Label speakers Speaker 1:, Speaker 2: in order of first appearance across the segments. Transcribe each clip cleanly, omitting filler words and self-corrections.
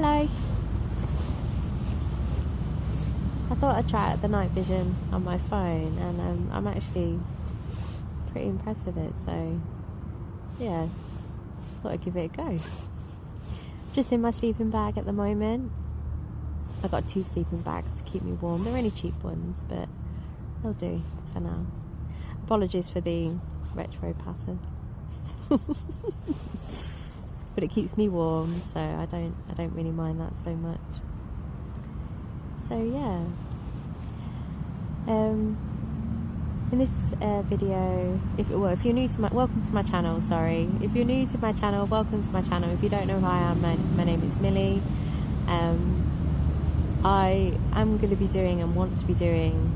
Speaker 1: Hello. I thought I'd try out the night vision on my phone, and I'm actually pretty impressed with it. So, yeah, thought I'd give it a go. Just in my sleeping bag at the moment. I've got 2 sleeping bags to keep me warm. They're only cheap ones, but they'll do for now. Apologies for the retro pattern. But it keeps me warm, so I don't really mind that so much. So yeah, in this video, if you're new to welcome to my channel. Sorry, if you're new to my channel, welcome to my channel. If you don't know who I am, my name is Millie. I am going to be doing and want to be doing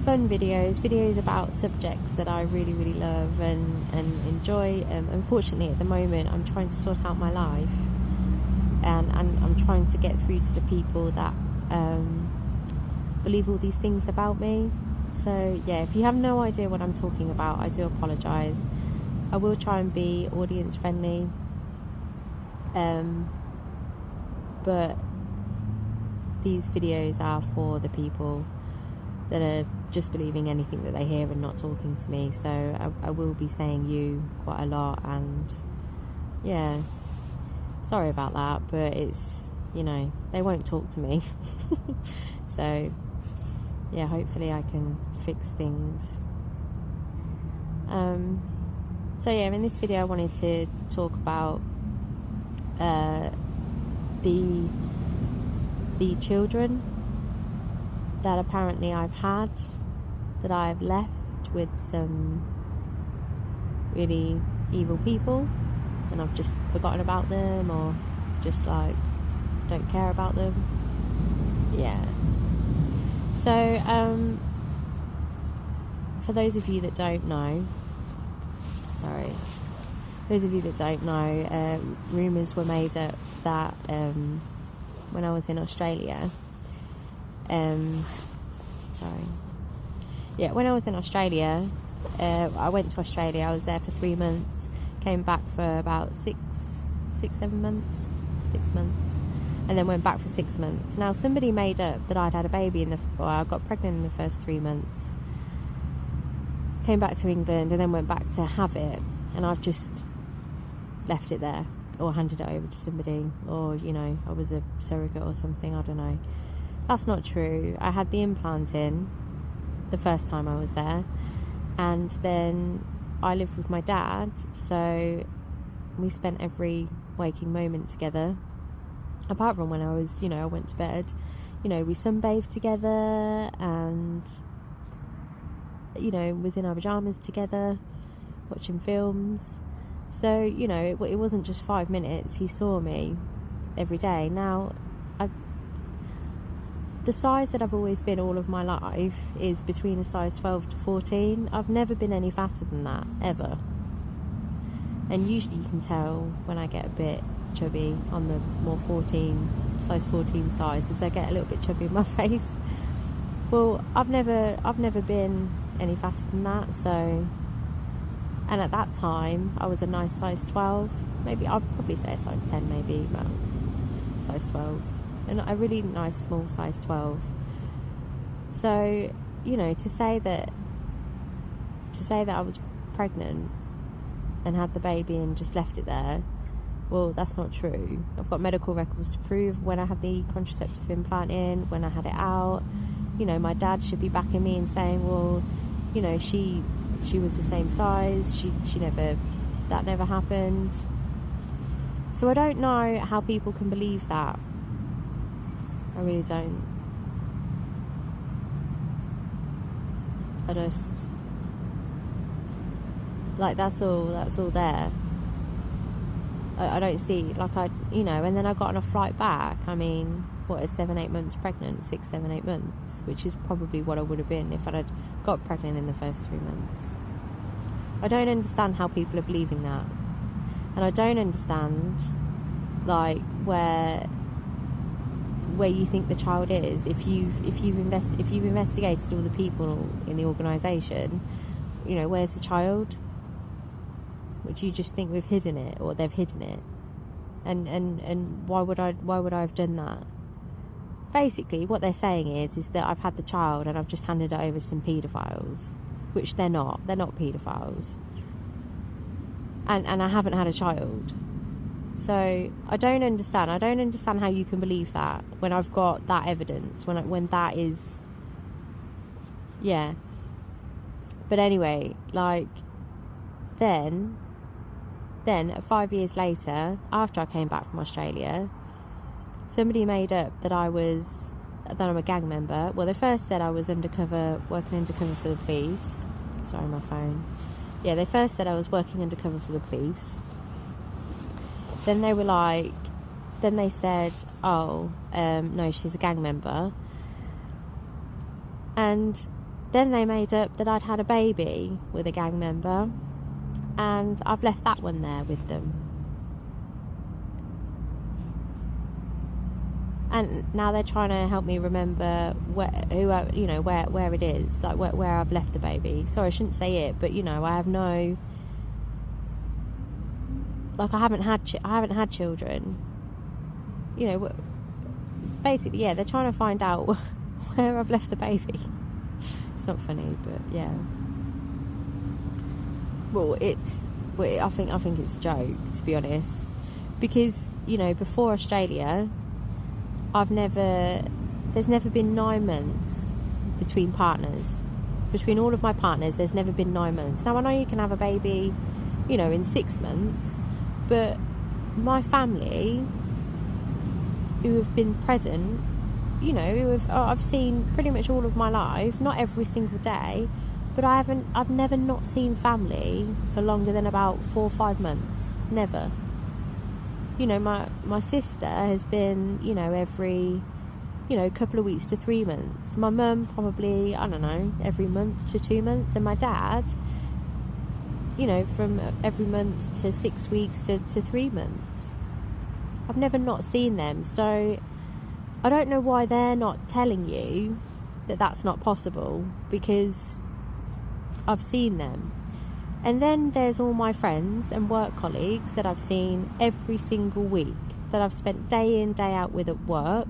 Speaker 1: fun videos about subjects that I really love and enjoy. Unfortunately, at the moment, I'm trying to sort out my life, and I'm trying to get through to the people that believe all these things about me. So yeah, if you have no idea what I'm talking about, I do apologise. I will try and be audience friendly, but these videos are for the people that are just believing anything that they hear and not talking to me. So I will be saying you quite a lot, and yeah, sorry about that, but it's, you know, they won't talk to me. So yeah, hopefully I can fix things. So yeah, in this video I wanted to talk about the children that apparently I've had, that I've left with some really evil people, and I've just forgotten about them, or just like don't care about them. Yeah. So for those of you that don't know, rumours were made up that when I was in Australia, when I was in Australia, I went to Australia. I was there for 3 months, came back for about 6 months, and then went back for 6 months. Now, somebody made up that I'd had a baby I got pregnant in the first 3 months, came back to England, and then went back to have it, and I've just left it there, or handed it over to somebody, or, you know, I was a surrogate or something, I don't know. That's not true. I had the implant in the first time I was there, and then I lived with my dad, so we spent every waking moment together, apart from when I was, you know, I went to bed. You know, we sunbathed together, and, you know, was in our pajamas together, watching films. So, you know, it wasn't just 5 minutes. He saw me every day. Now, the size that I've always been all of my life is between a size 12 to 14. I've never been any fatter than that, ever. And usually you can tell when I get a bit chubby on the more size 14 size, as I get a little bit chubby in my face. Well, I've never been any fatter than that. So, and at that time I was a nice size 12, maybe I'd probably say a size 10, maybe, but size 12, and a really nice small size 12. So, you know, to say that I was pregnant and had the baby and just left it there, well, that's not true. I've got medical records to prove when I had the contraceptive implant in, when I had it out. You know, my dad should be backing me and saying, well, you know, she was the same size, that never happened. So I don't know how people can believe that. I really don't. I just, like, that's all there. I don't see, like, you know, and then I got on a flight back. I mean, what, is 7-8 months pregnant, 6, 7, 8 months, which is probably what I would have been if I'd got pregnant in the first 3 months. I don't understand how people are believing that, and I don't understand, like, where you think the child is. If you've investigated all the people in the organisation, you know, where's the child? Would you just think we've hidden it, or they've hidden it? And why would I have done that? Basically, what they're saying is that I've had the child and I've just handed it over to some paedophiles, which they're not. They're not paedophiles. And I haven't had a child. So I don't understand how you can believe that when I've got that evidence, when that is, yeah. But anyway, like, then 5 years later, after I came back from Australia, somebody made up that I'm a gang member. Well, they first said I was working undercover for the police. Sorry, my phone. Yeah, they first said I was working undercover for the police. Then they said, oh, no, she's a gang member. And then they made up that I'd had a baby with a gang member. And I've left that one there with them. And now they're trying to help me remember where it is, like where I've left the baby. Sorry, I shouldn't say it, but I have no, like, I haven't had children. Basically, yeah, they're trying to find out where I've left the baby. It's not funny, but yeah. Well, I think it's a joke, to be honest, because before Australia, there's never been 9 months between partners. Between all of my partners, there's never been 9 months. Now, I know you can have a baby, in 6 months, but my family, who have been present, I've seen pretty much all of my life, not every single day, but I've never not seen family for longer than about 4 or 5 months. Never. My sister has been, every, couple of weeks to 3 months. My mum probably, I don't know, every month to 2 months. And my dad, from every month to 6 weeks to 3 months. I've never not seen them. So I don't know why they're not telling you that that's not possible, because I've seen them. And then there's all my friends and work colleagues that I've seen every single week, that I've spent day in, day out with at work,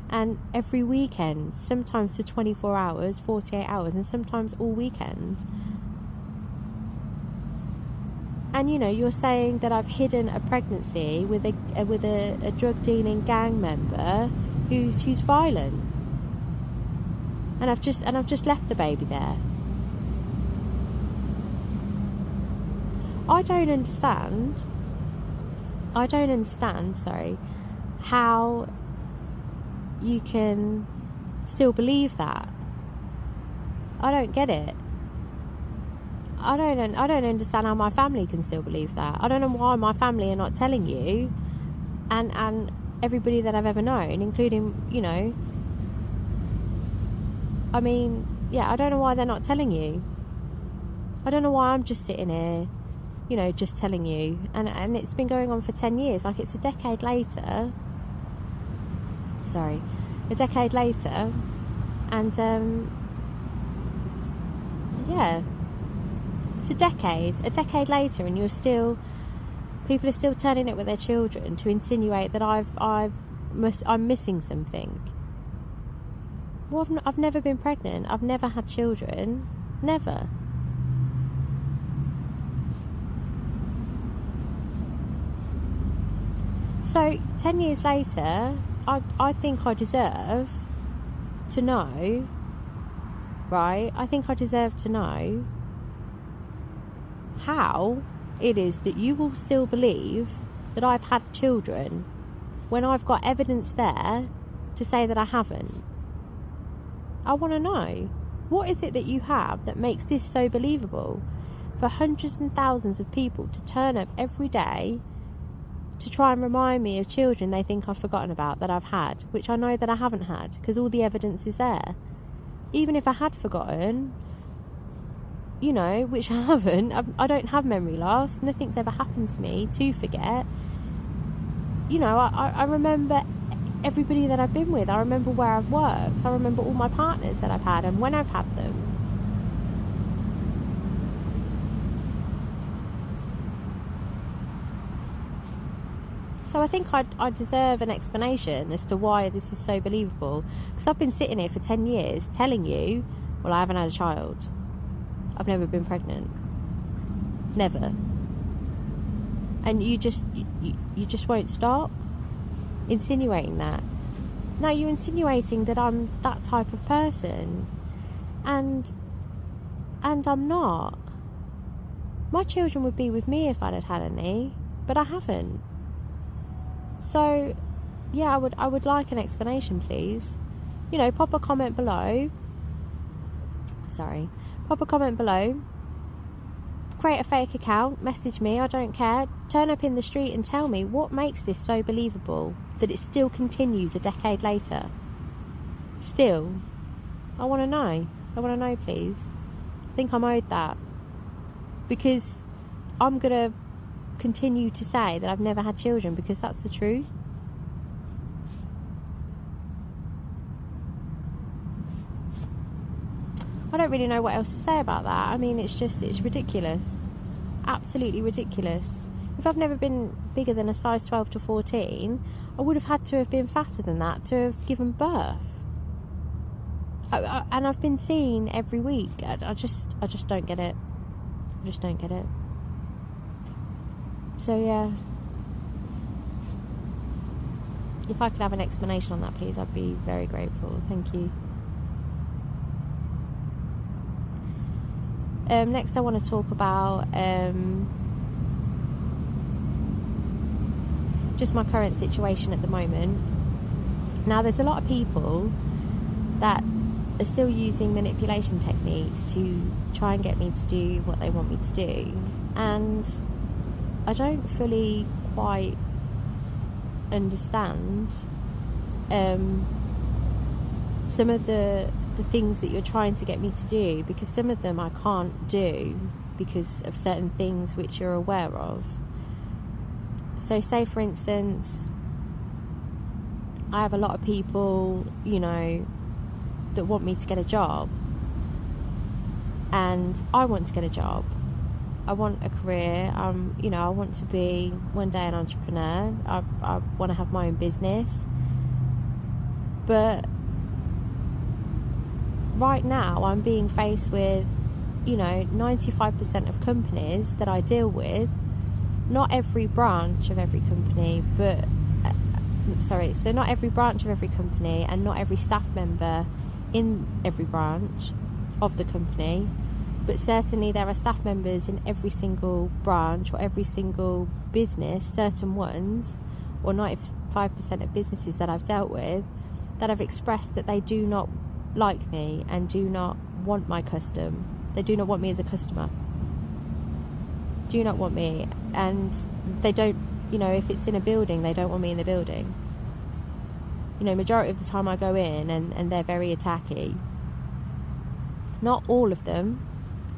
Speaker 1: and every weekend, sometimes for 24 hours, 48 hours, and sometimes all weekend. And you're saying that I've hidden a pregnancy with a drug dealing gang member who's violent, and I've just left the baby there. I don't understand, how you can still believe that. I don't get it. I don't understand how my family can still believe that. I don't know why my family are not telling you, and everybody that I've ever known, including, I mean, yeah, I don't know why they're not telling you. I don't know why I'm just sitting here, just telling you, and it's been going on for 10 years. Like, it's a decade later, and yeah, it's a decade later, and people are still turning it with their children to insinuate that I'm missing something. Well, I've never been pregnant. I've never had children. Never. So 10 years later, I think I deserve to know, right? I think I deserve to know how it is that you will still believe that I've had children when I've got evidence there to say that I haven't. I want to know, what is it that you have that makes this so believable for hundreds and thousands of people to turn up every day to try and remind me of children they think I've forgotten about that I've had, which I know that I haven't had, because all the evidence is there. Even if I had forgotten, which I haven't, I don't have memory loss, nothing's ever happened to me to forget. I remember everybody that I've been with. I remember where I've worked. I remember all my partners that I've had and when I've had them. So I think I deserve an explanation as to why this is so believable. Because I've been sitting here for 10 years telling you, well, I haven't had a child. I've never been pregnant. Never. And you just won't stop insinuating that. No, you're insinuating that I'm that type of person. And I'm not. My children would be with me if I'd had any, but I haven't. So, yeah, I would like an explanation, please. You know, pop a comment below. Pop a comment below. Create a fake account. Message me. I don't care. Turn up in the street and tell me what makes this so believable that it still continues a decade later. Still, I want to know. I want to know, please. I think I'm owed that. Because I'm going to continue to say that I've never had children because that's the truth. I don't really know what else to say about that. I mean, it's ridiculous. Absolutely ridiculous. If I've never been bigger than a size 12 to 14, I would have had to have been fatter than that to have given birth. And I've been seen every week. I just don't get it. I just don't get it. So, yeah. If I could have an explanation on that, please, I'd be very grateful. Thank you. Next I want to talk about just my current situation at the moment. Now, there's a lot of people that are still using manipulation techniques to try and get me to do what they want me to do, and I don't fully quite understand some of the things that you're trying to get me to do, because some of them I can't do because of certain things which you're aware of. So say, for instance, I have a lot of people, you know, that want me to get a job, and I want to get a job. I want a career. You know, I want to be one day an entrepreneur. I want to have my own business. But right now I'm being faced with, you know, 95% of companies that I deal with, not every branch of every company, but so not every branch of every company and not every staff member in every branch of the company, but certainly there are staff members in every single branch or every single business, certain ones, or 95% of businesses that I've dealt with, that have expressed that they do not like me and do not want my custom. They do not want me as a customer. Do not want me. And they don't, you know, if it's in a building, they don't want me in the building. You know, majority of the time I go in and they're very attacky. Not all of them.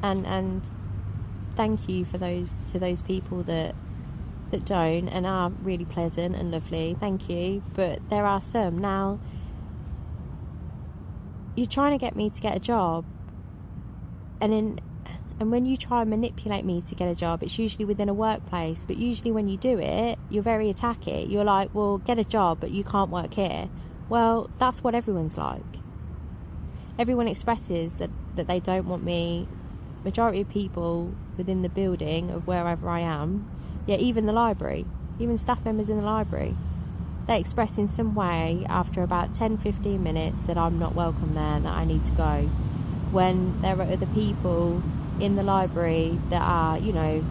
Speaker 1: And thank you for those people that don't and are really pleasant and lovely. Thank you. But there are some. Now, you're trying to get me to get a job, and when you try and manipulate me to get a job, it's usually within a workplace, but usually when you do it, you're very attacky. You're like, well, get a job, but you can't work here. Well, that's what everyone's like. Everyone expresses that they don't want me. Majority of people within the building of wherever I am, yeah, even the library, even staff members in the library, they express in some way after about 10-15 minutes that I'm not welcome there and that I need to go, when there are other people in the library that are, you know,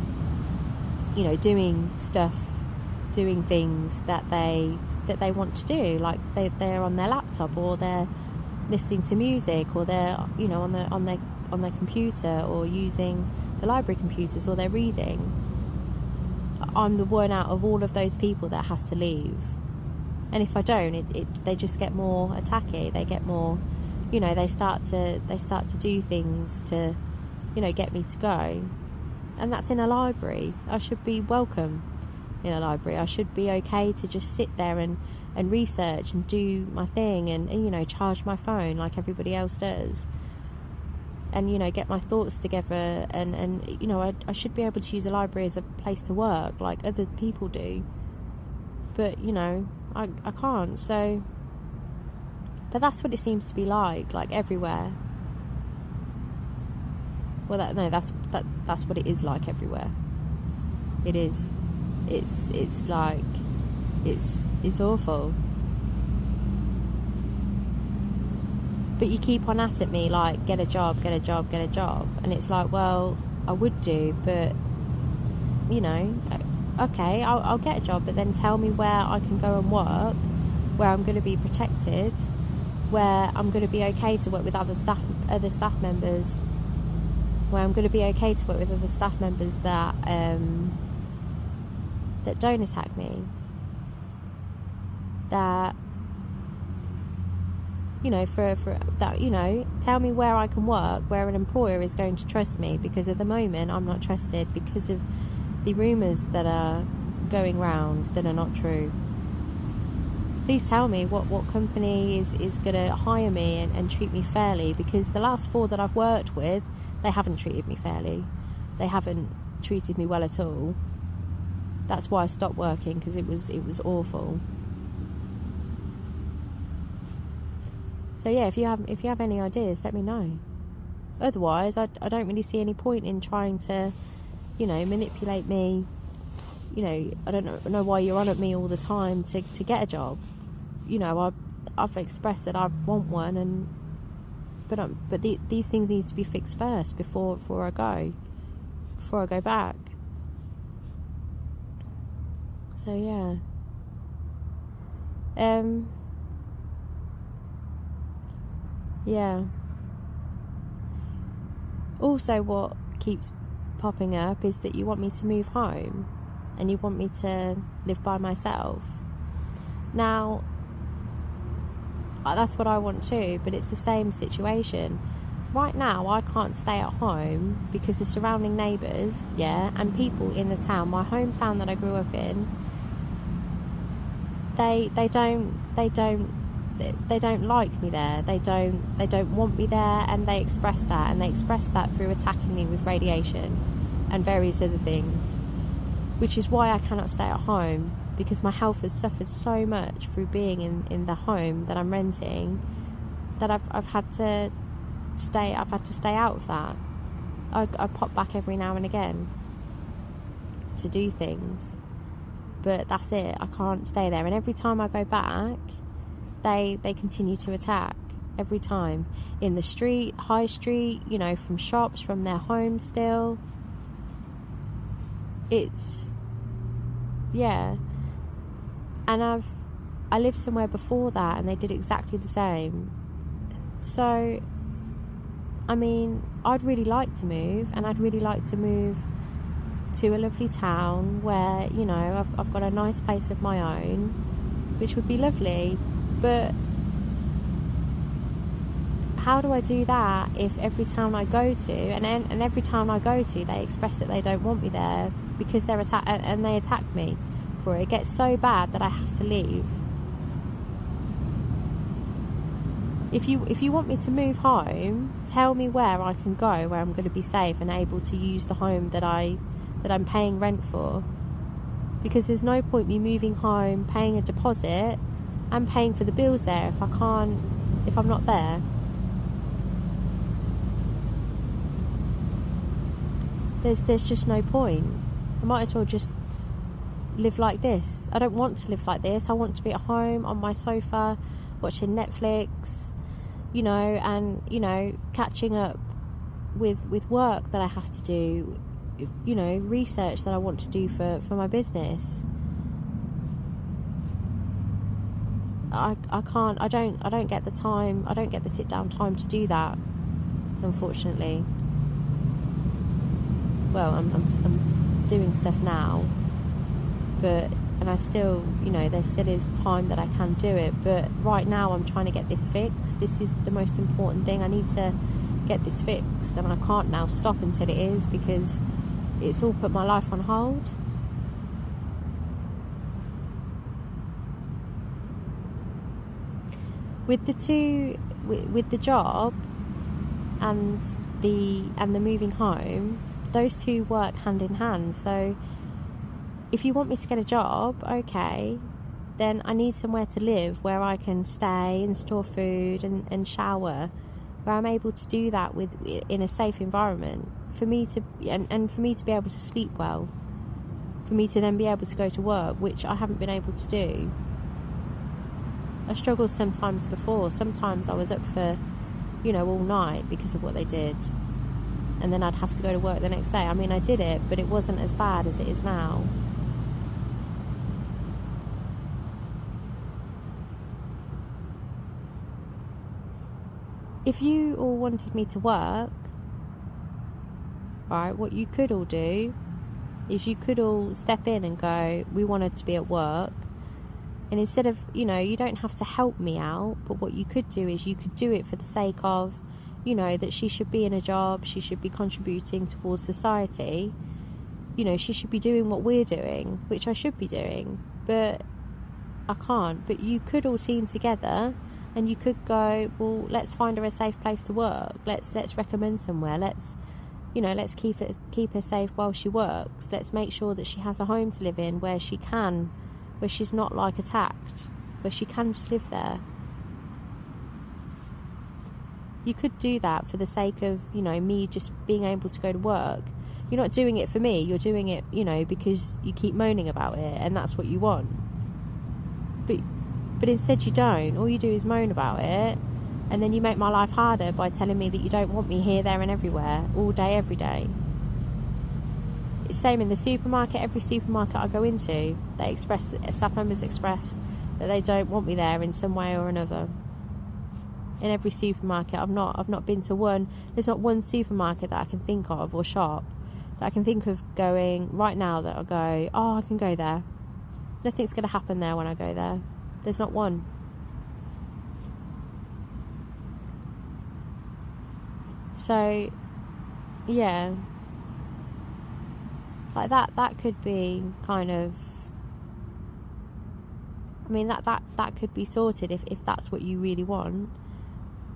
Speaker 1: doing things that they want to do, like they're on their laptop, or they're listening to music, or they're, you know, on their computer, or using the library computers, or they're reading. I'm the one out of all of those people that has to leave. And if I don't, they just get more attacky. They get more, you know, they start to do things to, you know, get me to go. And that's in a library. I should be welcome in a library. I should be okay to just sit there and research and do my thing and you know, charge my phone like everybody else does. And, you know, get my thoughts together and you know, I should be able to use a library as a place to work like other people do. but you know, I can't. So, but that's what it seems to be like everywhere. Well, that's what it is like everywhere. It is. It's like it's awful. But you keep on at me like, get a job, get a job, get a job, and it's like, well, I would do, but you know, okay, I'll get a job, but then tell me where I can go and work, where I'm going to be protected, where I'm going to be okay to work with other staff members, where I'm going to be okay to work with other staff members that don't attack me, that, you know, for that, you know, tell me where I can work, where an employer is going to trust me, because at the moment I'm not trusted because of the rumours that are going round that are not true. Please tell me what company is going to hire me and treat me fairly, because the last 4 that I've worked with, they haven't treated me fairly. They haven't treated me well at all. That's why I stopped working, because it was awful. So yeah, if you have any ideas, let me know. Otherwise, I don't really see any point in trying to, you know, manipulate me. You know, I don't know why you're on at me all the time to get a job. You know, I've expressed that I want one, but these things need to be fixed first before I go back. So yeah. Yeah. Also, what keeps popping up is that you want me to move home and you want me to live by myself. Now, that's what I want too, but it's the same situation. Right now, I can't stay at home because the surrounding neighbours, and people in the town, my hometown that I grew up in, they don't like me there. They don't want me there, and they express that through attacking me with radiation and various other things, which is why I cannot stay at home, because my health has suffered so much through being in the home that I'm renting, that I've had to stay out of that. I pop back every now and again to do things, but that's it. I can't stay there, and every time I go back, they continue to attack every time, in the street, high street, you know, from shops, from their homes still. It's, yeah. And I lived somewhere before that and they did exactly the same. So, I mean, I'd really like to move, and I'd really like to move to a lovely town where, you know, I've got a nice place of my own, which would be lovely. But how do I do that if every town I go to, and every town I go to, they express that they don't want me there because they attack me for it? It gets so bad that I have to leave. If you want me to move home, tell me where I can go, where I'm going to be safe and able to use the home that I'm paying rent for. Because there's no point me moving home, paying a deposit, and paying for the bills there if I'm not there. There's just no point. I might as well just live like this. I don't want to live like this. I want to be at home on my sofa watching Netflix, you know, and, you know, catching up with work that I have to do, you know, research that I want to do for my business. I don't get the time. I don't get the sit down time to do that, unfortunately. Well, I'm doing stuff now, and I still, you know, there still is time that I can do it, but right now I'm trying to get this fixed. This is the most important thing. I need to get this fixed, and I can't now stop until it is, because it's all put my life on hold. With the job and the moving home, those two work hand in hand. So if you want me to get a job, okay, then I need somewhere to live where I can stay and store food and shower, where I'm able to do that in a safe environment for me to and for me to be able to sleep well, for me to then be able to go to work, which I haven't been able to do. I struggled sometimes before. Sometimes I was up for, all night because of what they did, and then I'd have to go to work the next day. I mean, I did it, but it wasn't as bad as it is now. If you all wanted me to work, right, what you could all do is you could all step in and go, we wanted to be at work. And instead of, you don't have to help me out, but what you could do is you could do it for the sake of, that she should be in a job, she should be contributing towards society. She should be doing what we're doing, which I should be doing, but I can't. But you could all team together and you could go, well, let's find her a safe place to work. Let's recommend somewhere. Let's keep her safe while she works. Let's make sure that she has a home to live in where she's not like attacked, where she can just live there. You could do that for the sake of, me just being able to go to work. You're not doing it for me, you're doing it, because you keep moaning about it and that's what you want. But instead you don't. All you do is moan about it, and then you make my life harder by telling me that you don't want me here, there and everywhere, all day, every day. It's the same in the supermarket. Every supermarket I go into, staff members express that they don't want me there in some way or another. In every supermarket, I've not been to one. There's not one supermarket that I can think of, or shop that I can think of going right now that I'll go, oh, I can go there. Nothing's going to happen there when I go there. There's not one. So, yeah, like that could be kind of, I mean, that could be sorted if that's what you really want.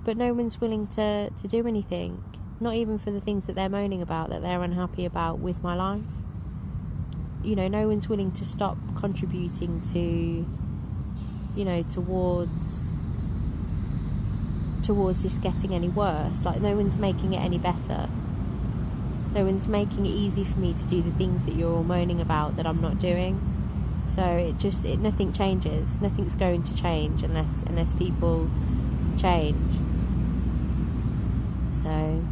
Speaker 1: But no one's willing to do anything, not even for the things that they're moaning about, that they're unhappy about with my life. No one's willing to stop contributing to, towards this getting any worse. Like, no one's making it any better. No one's making it easy for me to do the things that you're all moaning about that I'm not doing. So nothing changes. Nothing's going to change unless people change. So,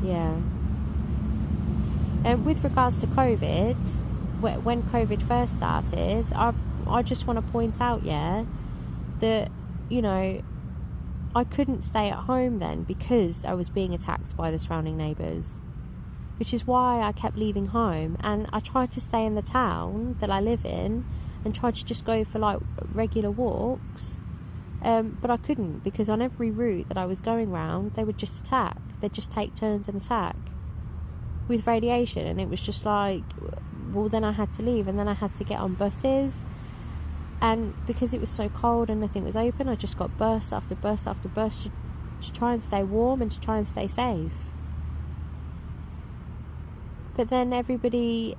Speaker 1: yeah. And with regards to COVID, when COVID first started, I just want to point out, that, I couldn't stay at home then because I was being attacked by the surrounding neighbours, which is why I kept leaving home, and I tried to stay in the town that I live in and tried to just go for like regular walks, but I couldn't, because on every route that I was going round, they would just attack. They'd just take turns and attack with radiation, and it was just like, well, then I had to leave, and then I had to get on buses. And because it was so cold and nothing was open, I just got bus after bus after bus to try and stay warm and to try and stay safe. But then everybody,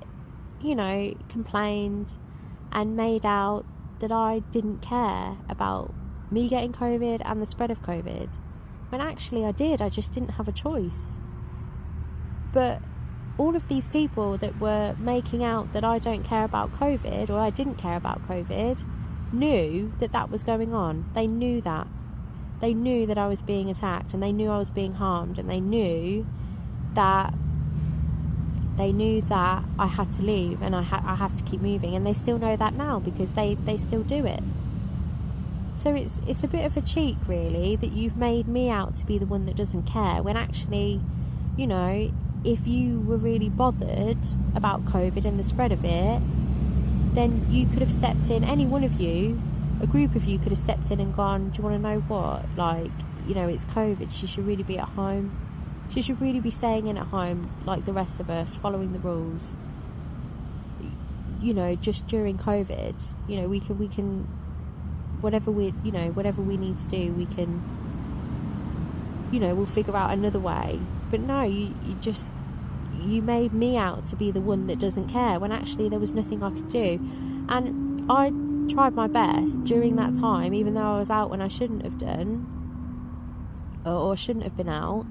Speaker 1: complained and made out that I didn't care about me getting COVID and the spread of COVID, when actually I did. I just didn't have a choice. But all of these people that were making out that I don't care about COVID, or I didn't care about COVID, knew that was going on. They knew that. They knew that I was being attacked, and they knew I was being harmed, and they knew that I had to leave, and I have to keep moving, and they still know that now because they still do it. So it's a bit of a cheek, really, that you've made me out to be the one that doesn't care, when actually, if you were really bothered about COVID and the spread of it, then you could have stepped in. Any one of you, a group of you, could have stepped in and gone, do you want to know what? Like, it's COVID. She should really be at home. She should really be staying in at home like the rest of us, following the rules. Just during COVID, we can, whatever we need to do, we can, we'll figure out another way. But no, you made me out to be the one that doesn't care, when actually there was nothing I could do. And I tried my best during that time, even though I was out when I shouldn't have done, or shouldn't have been out,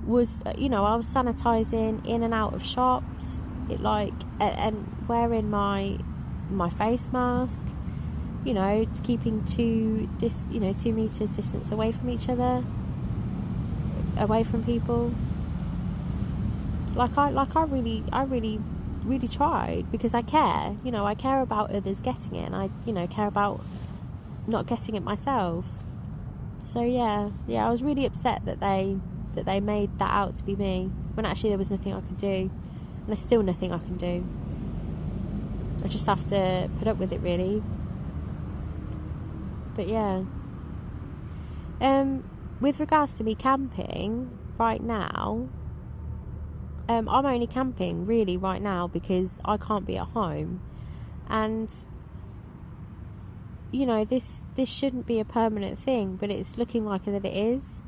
Speaker 1: was, I was sanitising in and out of shops, and wearing my face mask, keeping 2 meters distance away from each other, away from people. I really tried, because I care. I care about others getting it, and I care about not getting it myself. So yeah, I was really upset that they made that out to be me, when actually there was nothing I could do, and there's still nothing I can do. I just have to put up with it, really. But yeah, with regards to me camping right now, I'm only camping really right now because I can't be at home, and this shouldn't be a permanent thing, but it's looking like that it is.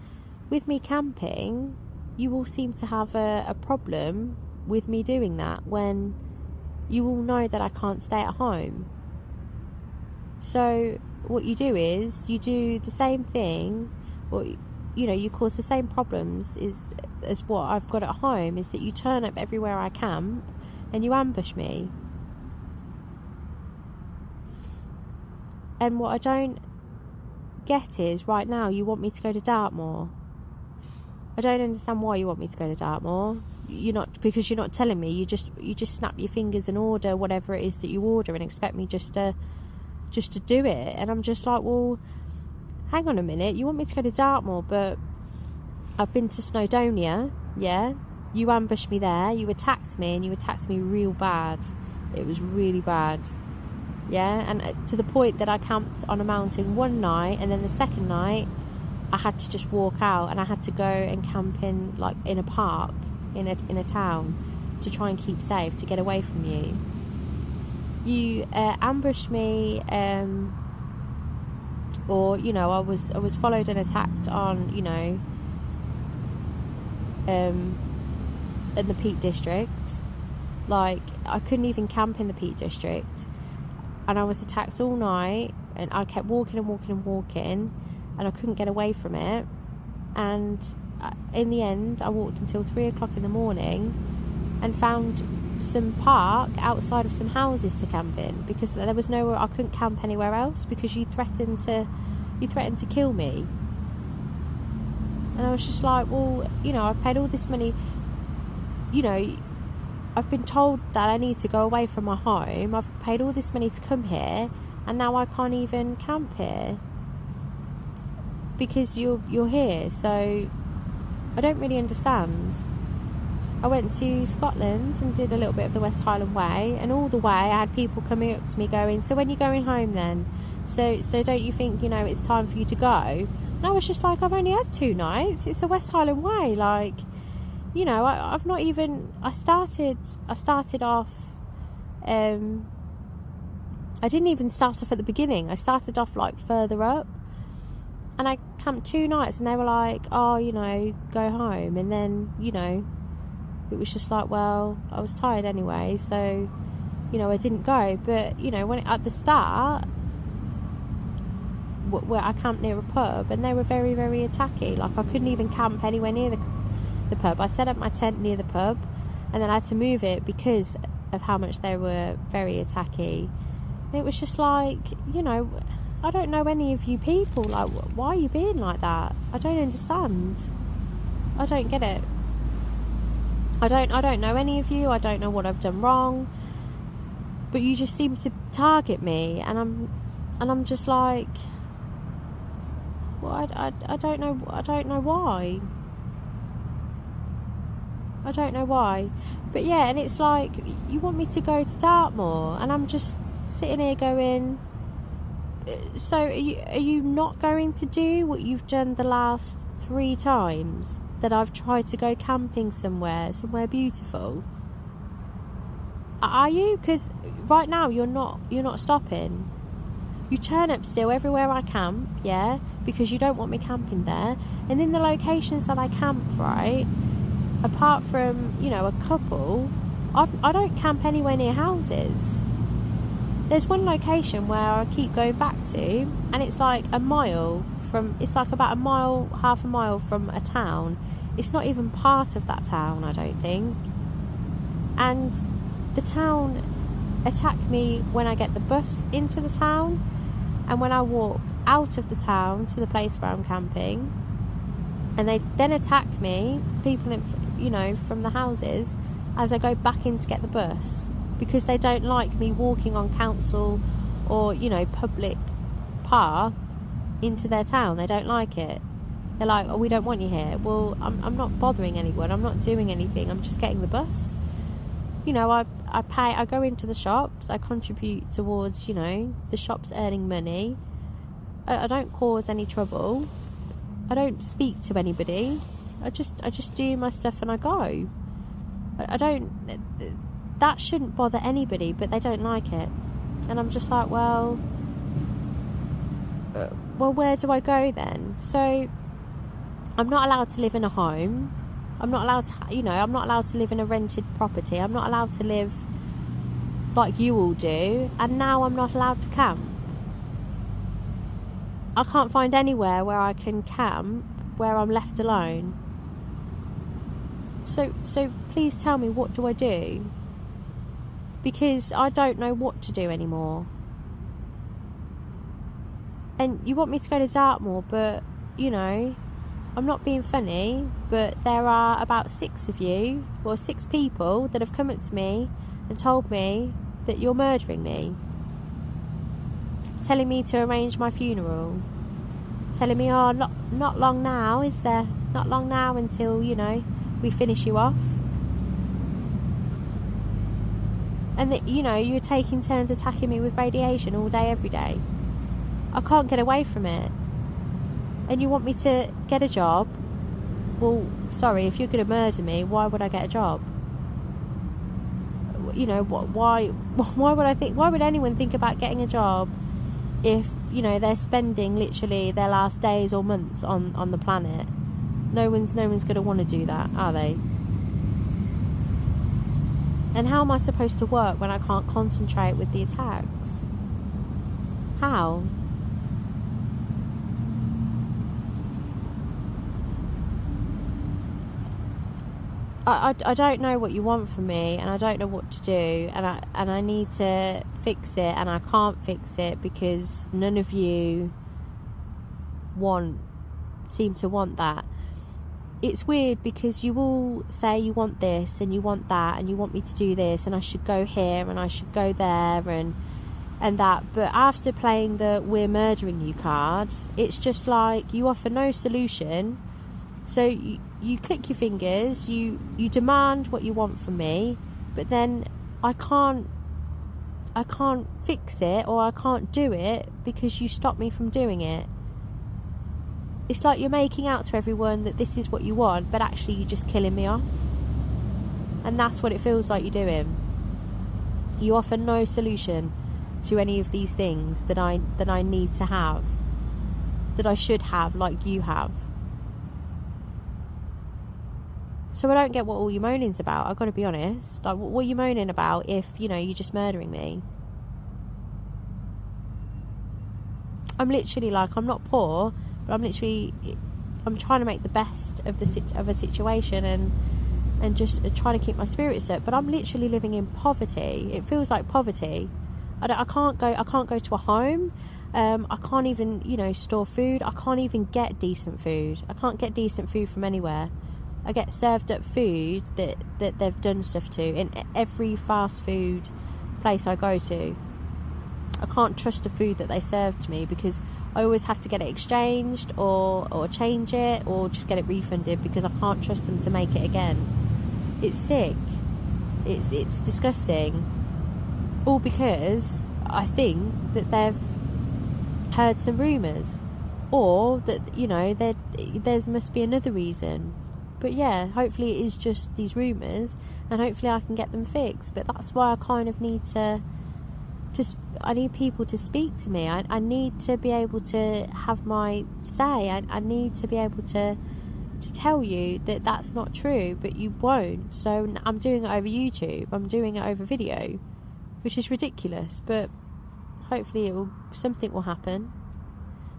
Speaker 1: With me camping, you all seem to have a problem with me doing that, when you all know that I can't stay at home. So what you do is you do the same thing, or you cause the same problems as what I've got at home, is that you turn up everywhere I camp and you ambush me. And what I don't get is, right now you want me to go to Dartmoor. I don't understand why you want me to go to Dartmoor. Because you're not telling me. You just snap your fingers and order whatever it is that you order, and expect me just to do it. And I'm just like, well, hang on a minute. You want me to go to Dartmoor, but I've been to Snowdonia. Yeah, you ambushed me there. You attacked me, and you attacked me real bad. It was really bad. Yeah, and to the point that I camped on a mountain one night, and then the second night I had to just walk out, and I had to go and camp in a park in a town to try and keep safe, to get away from you. You ambushed me, or I was followed and attacked on in the Peak District. I couldn't even camp in the Peak District, and I was attacked all night, and I kept walking and walking and walking, and I couldn't get away from it. And in the end, I walked until 3 o'clock in the morning and found some park outside of some houses to camp in, because there was nowhere. I couldn't camp anywhere else because you threatened to kill me. And I was just like, well, I've paid all this money, I've been told that I need to go away from my home. I've paid all this money to come here, and now I can't even camp here because you're here. So I don't really understand. I went to Scotland and did a little bit of the West Highland Way, and all the way I had people coming up to me going, so when are you going home then? So don't you think it's time for you to go? And I was just like, I've only had 2 nights. It's the West Highland Way. I've not even. I started off. I didn't even start off at the beginning. I started off further up, and I camped 2 nights, and they were like, oh, go home. And then it was just like, well, I was tired anyway, so I didn't go. But when at the start, where I camped near a pub, and they were very, very attacky. I couldn't even camp anywhere near the pub. I set up my tent near the pub, and then I had to move it because of how much they were very attacky. And it was just I don't know any of you people. Why are you being like that? I don't understand. I don't get it. I don't know any of you. I don't know what I've done wrong, but you just seem to target me, and I'm just like, well, I don't know why. I don't know why. But yeah, and it's like, you want me to go to Dartmoor, and I'm just sitting here going, so are you not going to do what you've done the last 3 times that I've tried to go camping somewhere beautiful? Are you? Because right now you're not stopping. You turn up still everywhere I camp, yeah, because you don't want me camping there. And in the locations that I camp, right, apart from a couple, I don't camp anywhere near houses. There's one location where I keep going back to, and it's like a mile from, it's like about a mile, half a mile from a town. It's not even part of that town, I don't think. And the town attack me when I get the bus into the town, and when I walk out of the town to the place where I'm camping. And they then attack me, people in, from the houses, as I go back in to get the bus, because they don't like me walking on council or public path into their town. They don't like it. They're like, oh, we don't want you here. Well, I'm not bothering anyone. I'm not doing anything. I'm just getting the bus. I pay. I go into the shops. I contribute towards the shops earning money. I don't cause any trouble. I don't speak to anybody. I just do my stuff and I go. I don't. That shouldn't bother anybody, but they don't like it. And I'm just like, well, where do I go then? So I'm not allowed to live in a home. I'm not allowed to, I'm not allowed to live in a rented property. I'm not allowed to live like you all do. And now I'm not allowed to camp. I can't find anywhere where I can camp where I'm left alone. So please tell me, what do I do? Because I don't know what to do anymore. And you want me to go to Dartmoor, but I'm not being funny, but there are about 6 people that have come up to me and told me that you're murdering me, telling me to arrange my funeral, telling me, oh, not long now, is there? Not long now until we finish you off. And that you're taking turns attacking me with radiation all day, every day. I can't get away from it. And you want me to get a job? Well, sorry, if you're going to murder me, why would I get a job? Why would anyone think about getting a job if they're spending literally their last days or months on the planet? No one's going to want to do that, are they? And how am I supposed to work when I can't concentrate with the attacks? How? I don't know what you want from me, and I don't know what to do, and I need to fix it, and I can't fix it because none of you seem to want that. It's weird because you all say you want this and you want that and you want me to do this and I should go here and I should go there and that, but after playing the "we're murdering you" card, it's just like you offer no solution. So you click your fingers, you demand what you want from me, but then I can't fix it, or I can't do it because you stop me from doing it. It's like you're making out to everyone that this is what you want, but actually you're just killing me off. And that's what it feels like you're doing. You offer no solution to any of these things that I need to have, that I should have, like you have. So I don't get what all your moaning's about. I've got to be honest. Like, what are you moaning about if you're just murdering me? I'm literally like, I'm not poor, but I'm trying to make the best of a situation and just trying to keep my spirits up. But I'm literally living in poverty. It feels like poverty. I can't go to a home. I can't even store food. I can't even get decent food. I can't get decent food from anywhere. I get served up food that they've done stuff to in every fast food place I go to. I can't trust the food that they serve to me because I always have to get it exchanged or change it or just get it refunded because I can't trust them to make it again. It's sick. It's disgusting. All because I think that they've heard some rumours, or that there must be another reason. But yeah, hopefully it is just these rumours, and hopefully I can get them fixed. But that's why I kind of need I need people to speak to me. I need to be able to have my say. I need to be able to tell you that that's not true, but you won't. So I'm doing it over YouTube. I'm doing it over video, which is ridiculous. But hopefully something will happen.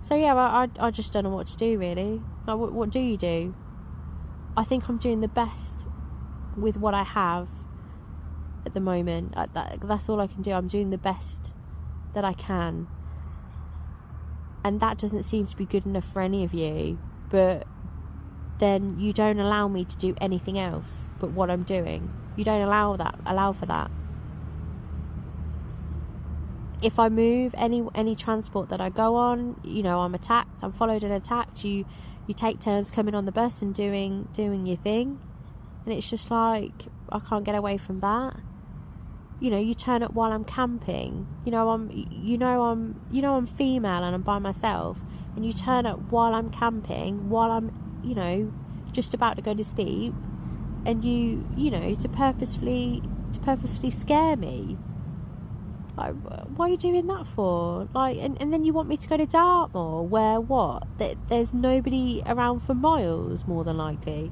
Speaker 1: So yeah, I just don't know what to do really. Like, what do you do? I think I'm doing the best with what I have at the moment. That's all I can do. I'm doing the best that I can, and that doesn't seem to be good enough for any of you. But then you don't allow me to do anything else but what I'm doing. You don't allow for that. If I move any transport that I go on, you know, I'm attacked, I'm followed and attacked. You take turns coming on the bus and doing your thing, and it's just like, I can't get away from that. You know, you turn up while I'm camping. I'm female and I'm by myself, and you turn up while I'm camping, while I'm, just about to go to sleep, and to purposefully scare me. Like, what are you doing that for? Like, and then you want me to go to Dartmoor, where what? There's nobody around for miles, more than likely.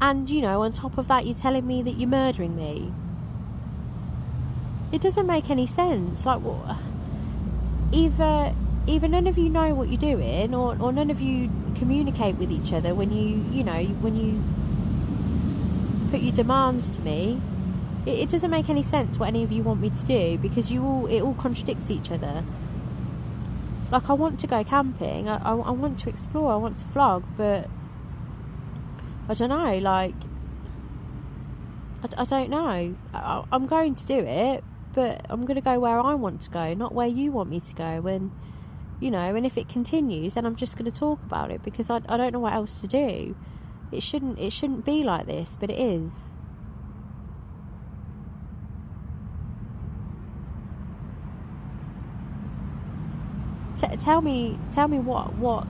Speaker 1: And, on top of that, you're telling me that you're murdering me. It doesn't make any sense. Like, either none of you know what you're doing, or none of you communicate with each other when when you put your demands to me. It doesn't make any sense what any of you want me to do, because it all contradicts each other. Like, I want to go camping, I want to explore, I want to vlog, but I don't know, like, I don't know. I'm going to do it, but I'm going to go where I want to go, not where you want me to go. And and if it continues, then I'm just going to talk about it, because I don't know what else to do. It shouldn't be like this, but it is. Tell me what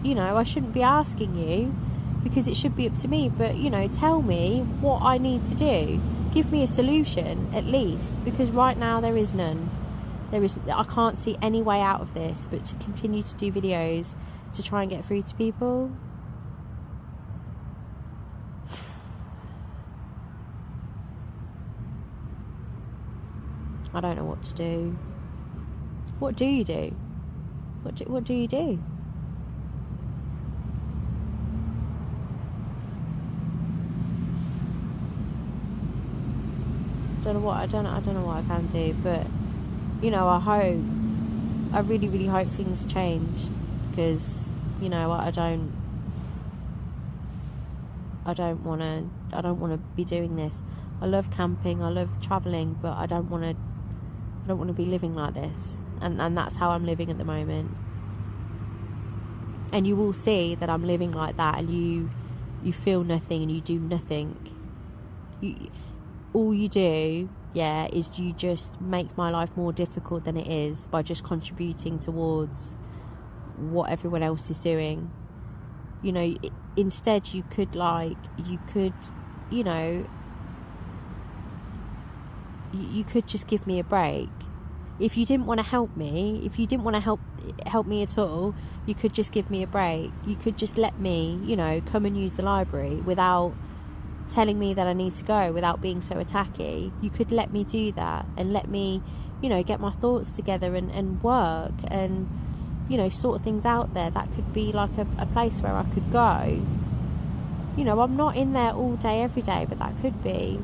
Speaker 1: I shouldn't be asking you, because it should be up to me. But tell me what I need to do. Give me a solution at least, because right now there is none. I can't see any way out of this but to continue to do videos to try and get through to people. I don't know what to do. What do you do? What do you do? I don't know what I can do, but I really, really hope things change, because I don't want to be doing this. I love camping, I love traveling, but I don't want to be living like this, and that's how I'm living at the moment. And you will see that I'm living like that, and you feel nothing and you do nothing. All you do, is you just make my life more difficult than it is, by just contributing towards what everyone else is doing. Instead you could just give me a break. If you didn't want to help me, if you didn't want to help me at all, you could just give me a break. You could just let me come and use the library without telling me that I need to go, without being so attacky. You could let me do that, and let me get my thoughts together and work, and sort things out there. That could be like a place where I could go. I'm not in there all day every day, but that could be.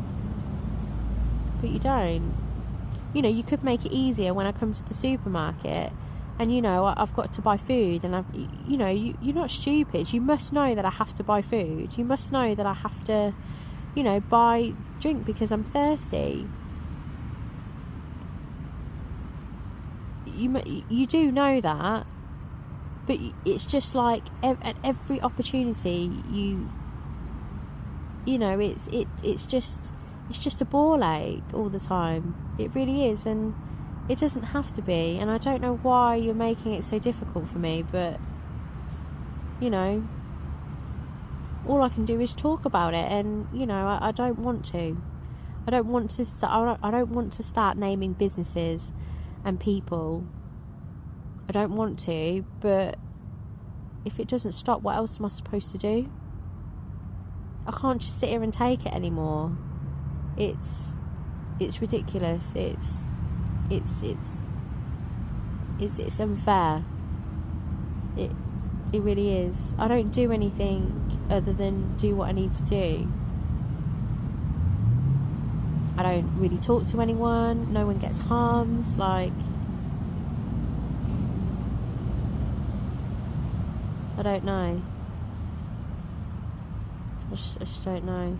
Speaker 1: But you don't. You could make it easier when I come to the supermarket, and I've got to buy food, and you're not stupid. You must know that I have to buy food. You must know that I have to buy drink because I'm thirsty. You do know that, but it's just like at every opportunity it's just a ball ache all the time. It really is, and it doesn't have to be. And I don't know why you're making it so difficult for me, but all I can do is talk about it, and I don't want to. I don't want to start naming businesses and people. I don't want to, but if it doesn't stop, what else am I supposed to do? I can't just sit here and take it anymore. It's ridiculous. It's it's unfair. It really is. I don't do anything other than do what I need to do. I don't really talk to anyone. No one gets harmed. Like, I don't know. I just don't know.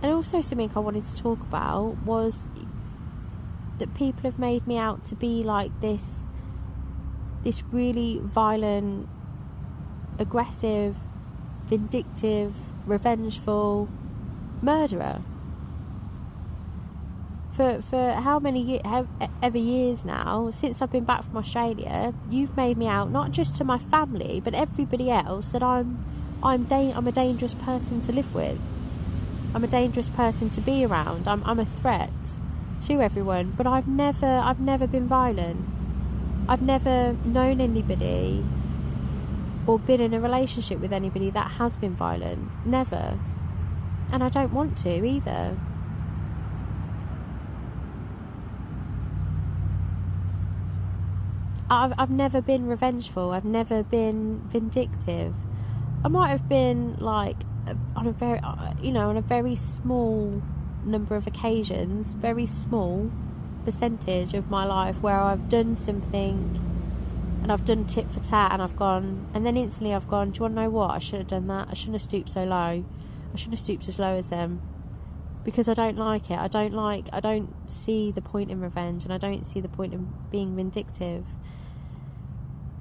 Speaker 1: And also something I wanted to talk about was that people have made me out to be like this really violent, aggressive, vindictive, revengeful murderer. For how many ever years now, since I've been back from Australia, you've made me out, not just to my family, but everybody else, that I'm a dangerous person to live with. I'm a dangerous person to be around. I'm a threat to everyone. But I've never been violent. I've never known anybody or been in a relationship with anybody that has been violent. Never. And I don't want to either. I've never been revengeful. I've never been vindictive. I might have been like on a very small number of occasions, very small percentage of my life where I've done something and I've done tit for tat and then instantly I've gone, do you want to know what? I should have done that. I shouldn't have stooped so low. I shouldn't have stooped as low as them. Because I don't like it. I don't see the point in revenge, and I don't see the point in being vindictive.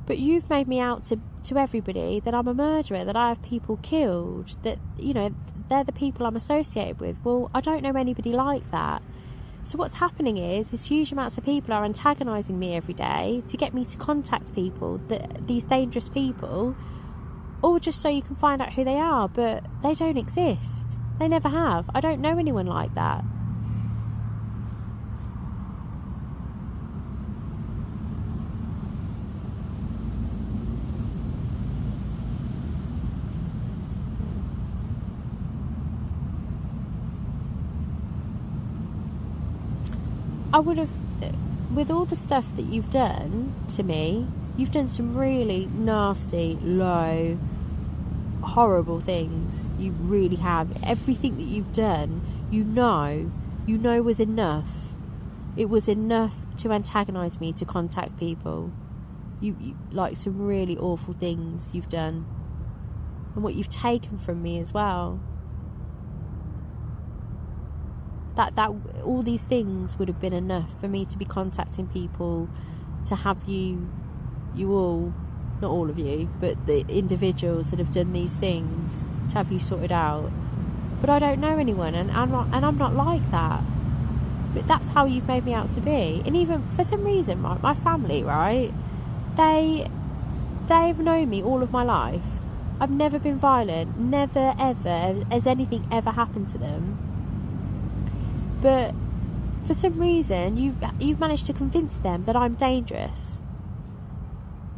Speaker 1: But you've made me out to everybody that I'm a murderer, that I have people killed, that, they're the people I'm associated with. Well, I don't know anybody like that. So what's happening is huge amounts of people are antagonising me every day to get me to contact people, these dangerous people, all just so you can find out who they are. But they don't exist. They never have. I don't know anyone like that. I would have, with all the stuff that you've done to me, you've done some really nasty, low, horrible things. You really have. Everything that you've done, you know was enough. It was enough to antagonise me to contact people. You like some really awful things you've done, and what you've taken from me as well. That all these things would have been enough for me to be contacting people, to have you all, not all of you, but the individuals that have done these things, to have you sorted out. But I don't know anyone, and I'm not like that. But that's how you've made me out to be. And even for some reason, my family, right? They've known me all of my life. I've never been violent. Never ever has anything ever happened to them. But for some reason, you've managed to convince them that I'm dangerous.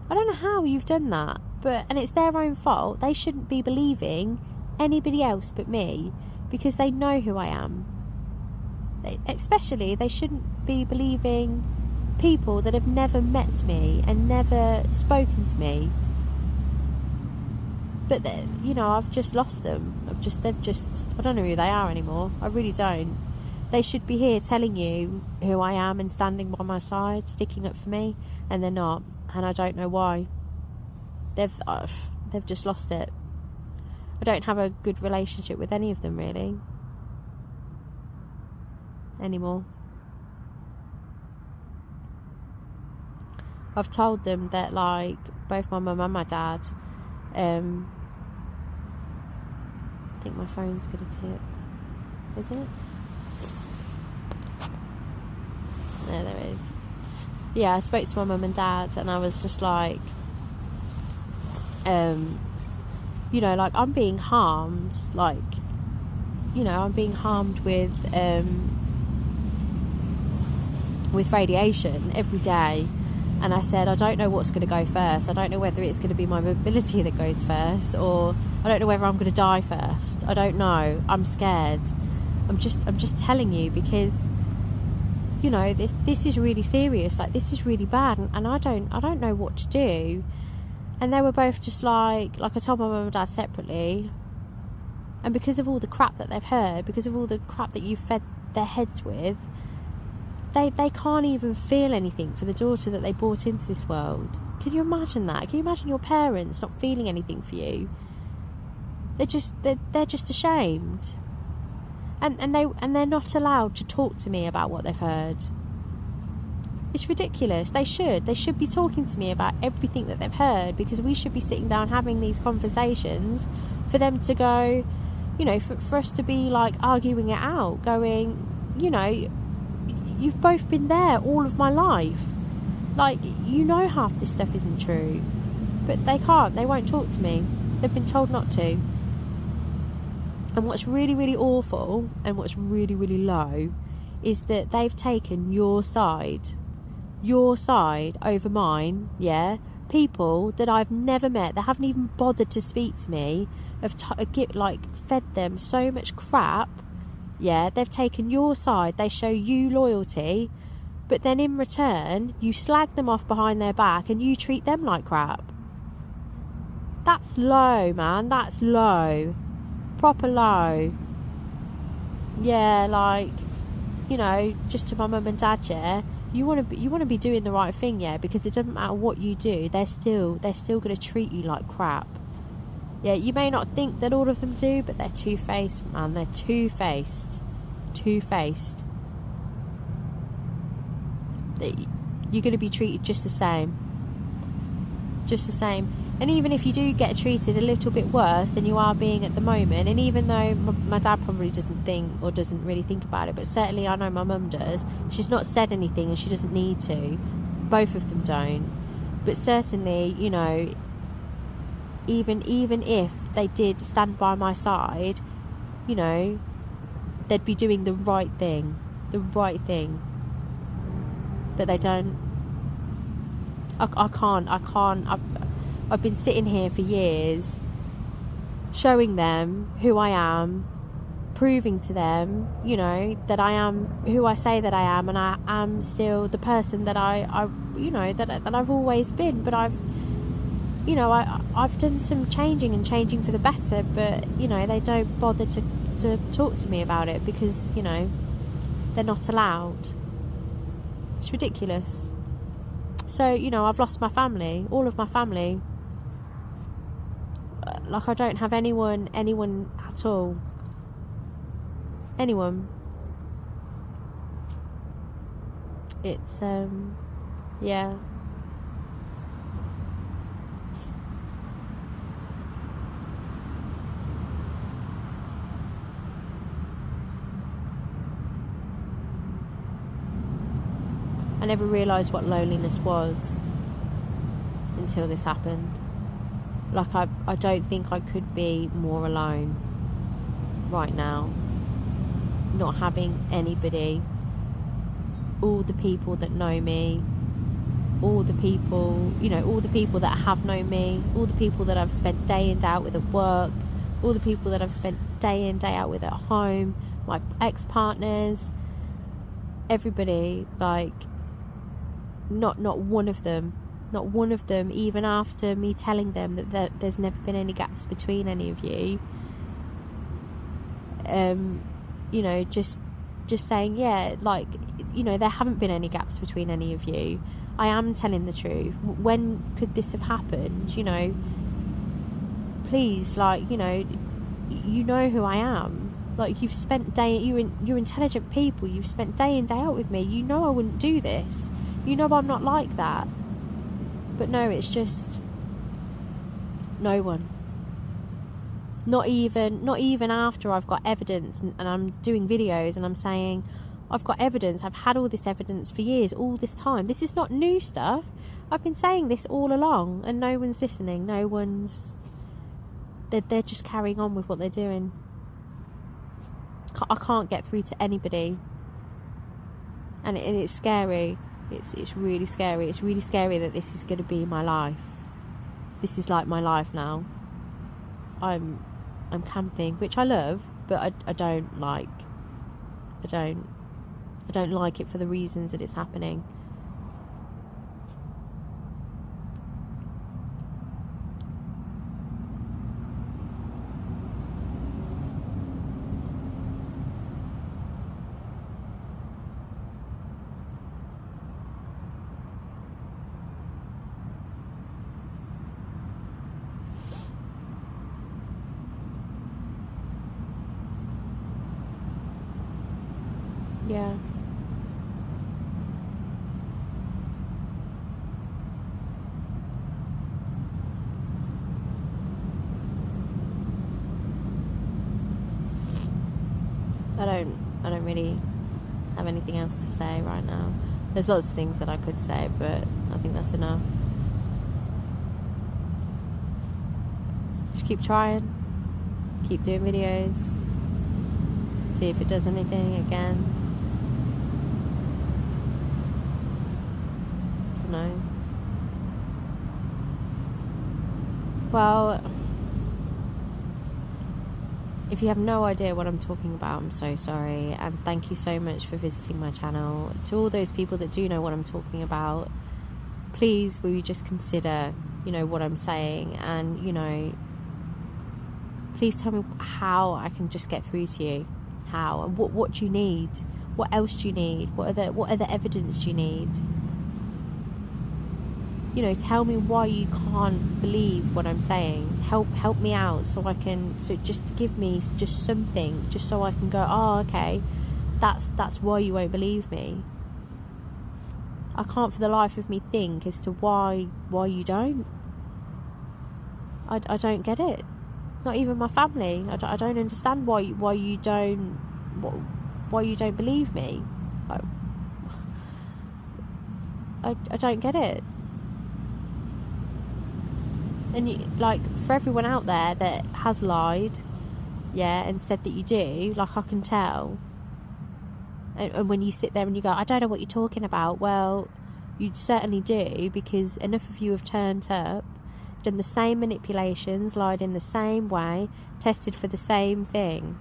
Speaker 1: I don't know how you've done that, and it's their own fault. They shouldn't be believing anybody else but me, because they know who I am. Especially, they shouldn't be believing people that have never met me and never spoken to me. But I've just lost them. I don't know who they are anymore. I really don't. They should be here telling you who I am and standing by my side, sticking up for me, and they're not, and I don't know why. They've just lost it. I don't have a good relationship with any of them really anymore. I've told them that, like, both my mum and my dad, I think my phone's gonna tip. Is it? No, there it is. Yeah, I spoke to my mum and dad, and I was just like, like, I'm being harmed, like, I'm being harmed with radiation every day. And I said, I don't know what's going to go first. I don't know whether it's going to be my mobility that goes first, or I don't know whether I'm going to die first. I don't know. I'm scared. I'm just telling you, because you know, this is really serious, like this is really bad, and I don't know what to do. And they were both just like I told my mum and dad separately, and because of all the crap that they've heard, because of all the crap that you've fed their heads with, they can't even feel anything for the daughter that they brought into this world. Can you imagine that? Can you imagine your parents not feeling anything for you? They're just ashamed. And they're not allowed to talk to me about what they've heard. It's ridiculous. They should be talking to me about everything that they've heard, because we should be sitting down having these conversations for them to go, you know, for us to be like arguing it out, going, you know, you've both been there all of my life, like, you know, half this stuff isn't true. But they won't talk to me. They've been told not to. And what's really, really awful and what's really, really low is that they've taken your side over mine. Yeah, people that I've never met, that haven't even bothered to speak to me, have fed them so much crap. Yeah, they've taken your side. They show you loyalty, but then in return you slag them off behind their back and you treat them like crap. That's low, man. That's low. Proper low. Yeah, like, you know, just to my mum and dad, yeah, you want to be doing the right thing, yeah, because it doesn't matter what you do, they're still going to treat you like crap. Yeah, you may not think that all of them do, but they're two-faced, man. They're two-faced. You're going to be treated just the same. And even if you do get treated a little bit worse than you are being at the moment, and even though my dad probably doesn't really think about it, but certainly I know my mum does, she's not said anything and she doesn't need to. Both of them don't. But certainly, you know, even if they did stand by my side, you know, they'd be doing the right thing. But they don't. I can't. I've been sitting here for years, showing them who I am, proving to them, you know, that I am who I say that I am, and I am still the person that I you know, that I've always been. But I've done some changing for the better, but, you know, they don't bother to talk to me about it because, you know, they're not allowed. It's ridiculous. So, you know, I've lost my family, all of my family. Like, I don't have anyone at all. Anyone. It's, yeah. I never realised what loneliness was until this happened. Like, I don't think I could be more alone right now. Not having anybody. All the people that know me, all the people, you know, all the people that have known me, all the people that I've spent day in day out with at work, all the people that I've spent day in day out with at home, my ex-partners, everybody, like, not one of them, even after me telling them that there's never been any gaps between any of you, you know, just saying, yeah, like, you know, there haven't been any gaps between any of you. I am telling the truth. When could this have happened? You know, please, like, you know who I am. Like, you've spent you're intelligent people. You've spent day in, day out with me. You know I wouldn't do this. You know I'm not like that. But no, it's just no one. Not even after I've got evidence and I'm doing videos and I'm saying, I've got evidence, I've had all this evidence for years, all this time. This is not new stuff. I've been saying this all along and no one's listening. No one's... They're just carrying on with what they're doing. I can't get through to anybody. And it's scary. It's really scary. It's really scary that this is going to be my life. This is like my life now. I'm camping, which I love, but I don't like. I don't. I don't like it for the reasons that it's happening. Yeah. I don't really have anything else to say right now. There's lots of things that I could say, but I think that's enough. Just keep trying, keep doing videos, see if it does anything again. Don't know. Well, if you have no idea what I'm talking about, I'm so sorry, and thank you so much for visiting my channel. To all those people that do know what I'm talking about, please will you just consider, you know, what I'm saying, and, you know, please tell me how I can just get through to you. How, and what do you need? What else do you need? What other evidence do you need? You know, tell me why you can't believe what I'm saying. Help me out, so just give me just something, just so I can go, oh, okay, that's why you won't believe me. I can't for the life of me think as to why you don't. I don't get it. Not even my family. I don't understand why you don't believe me. I don't get it. And like, for everyone out there that has lied, yeah, and said that you do, like, I can tell. And when you sit there and you go, I don't know what you're talking about, well, you certainly do, because enough of you have turned up, done the same manipulations, lied in the same way, tested for the same thing.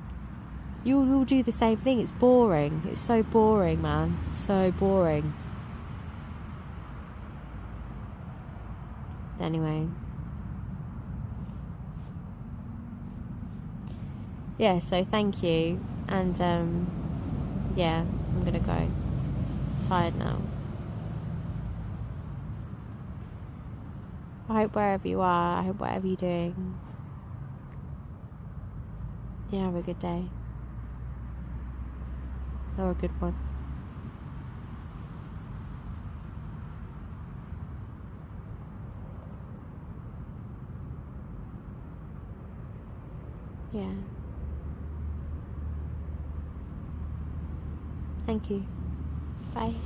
Speaker 1: You will do the same thing. It's boring. It's so boring, man. So boring. Anyway. Yeah, so thank you. And, yeah, I'm gonna go. I'm tired now. I hope wherever you are, I hope whatever you're doing, you have a good day. Or a good one. Yeah. Thank you. Bye.